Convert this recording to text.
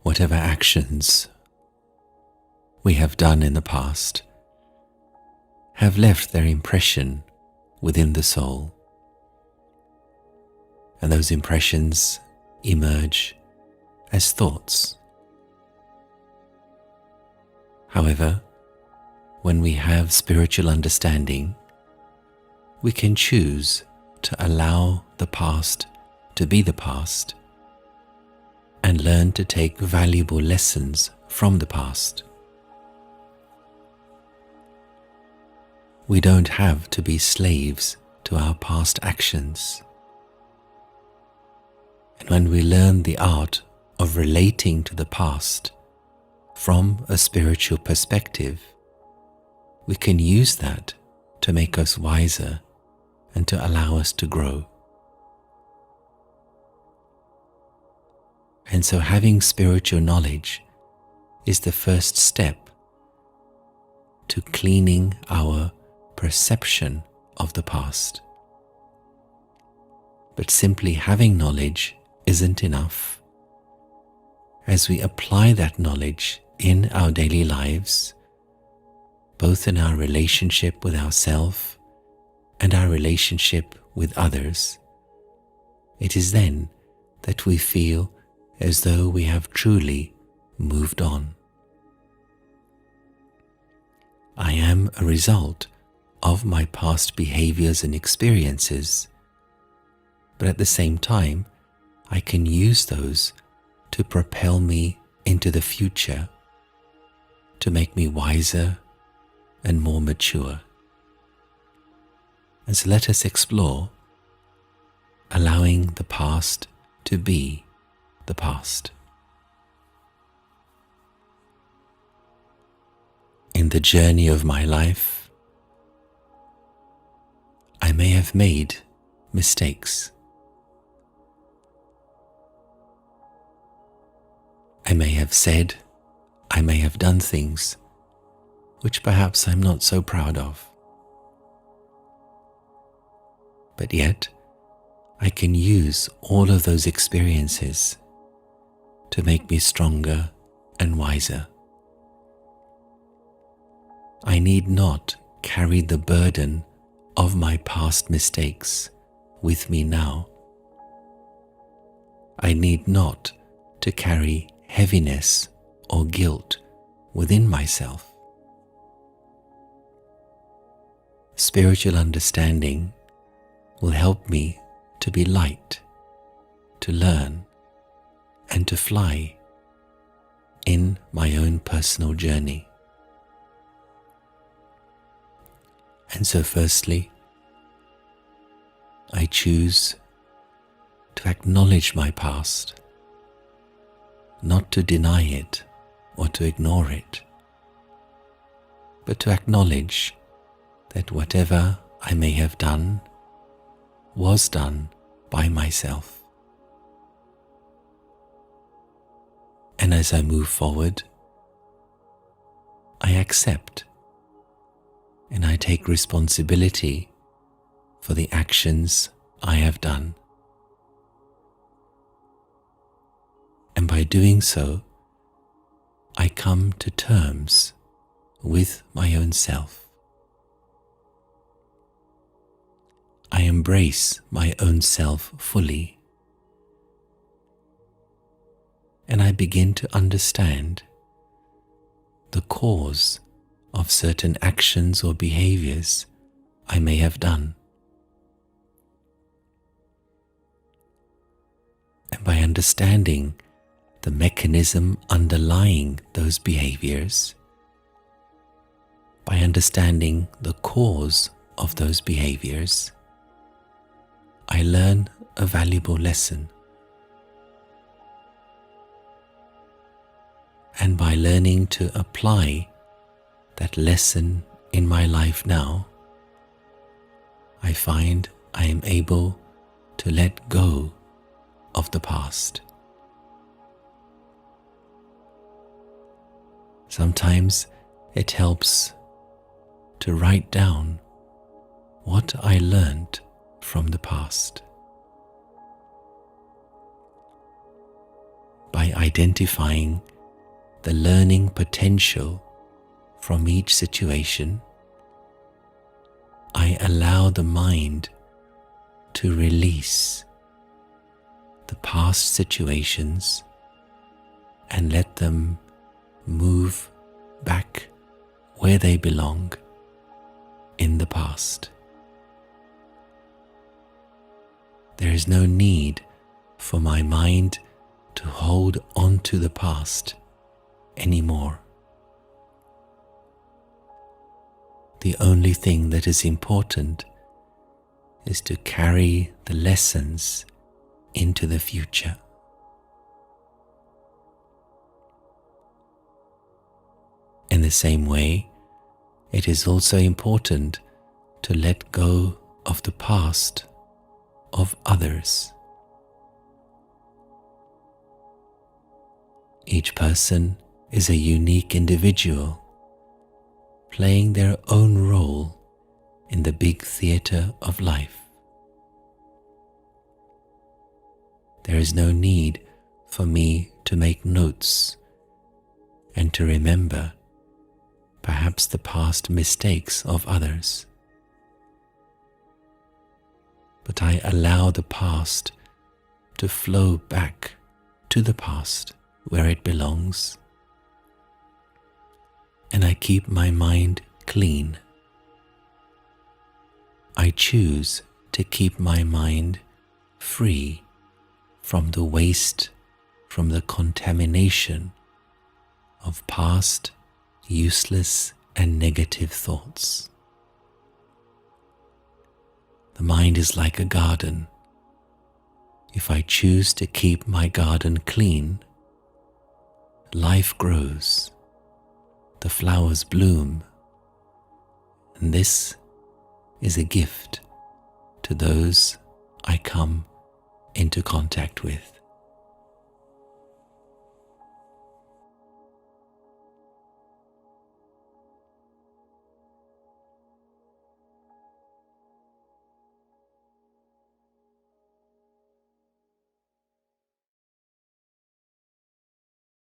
whatever actions we have done in the past have left their impression within the soul, and those impressions emerge as thoughts. However, when we have spiritual understanding, we can choose to allow the past to be the past and learn to take valuable lessons from the past. We don't have to be slaves to our past actions. And when we learn the art of relating to the past from a spiritual perspective, we can use that to make us wiser and to allow us to grow. And so having spiritual knowledge is the first step to cleaning our perception of the past. But simply having knowledge isn't enough. As we apply that knowledge in our daily lives, both in our relationship with ourselves and our relationship with others, it is then that we feel as though we have truly moved on. I am a result of my past behaviors and experiences, but at the same time, I can use those to propel me into the future, to make me wiser and more mature. And so let us explore allowing the past to be the past. In the journey of my life, I may have made mistakes. I may have said, I may have done things which perhaps I'm not so proud of. But yet, I can use all of those experiences to make me stronger and wiser. I need not carry the burden of my past mistakes with me now. I need not to carry heaviness or guilt within myself. Spiritual understanding will help me to be light, to learn, and to fly in my own personal journey. And so firstly, I choose to acknowledge my past, not to deny it or to ignore it, but to acknowledge that whatever I may have done was done by myself. And as I move forward, I accept and I take responsibility for the actions I have done. And by doing so, I come to terms with my own self. I embrace my own self fully, and I begin to understand the cause of certain actions or behaviors I may have done. And by understanding the mechanism underlying those behaviors, by understanding the cause of those behaviors, I learn a valuable lesson. And by learning to apply that lesson in my life now, I find I am able to let go of the past. Sometimes it helps to write down what I learned from the past. by identifying the learning potential from each situation, I allow the mind to release the past situations and let them move back where they belong in the past. There is no need for my mind to hold on to the past anymore. The only thing that is important is to carry the lessons into the future. In the same way, it is also important to let go of the past of others. Each person is a unique individual, playing their own role in the big theatre of life. There is no need for me to make notes and to remember perhaps the past mistakes of others. But I allow the past to flow back to the past where it belongs, and I keep my mind clean. I choose to keep my mind free from the waste, from the contamination of past, useless and negative thoughts. The mind is like a garden. If I choose to keep my garden clean, life grows, the flowers bloom, and this is a gift to those I come into contact with.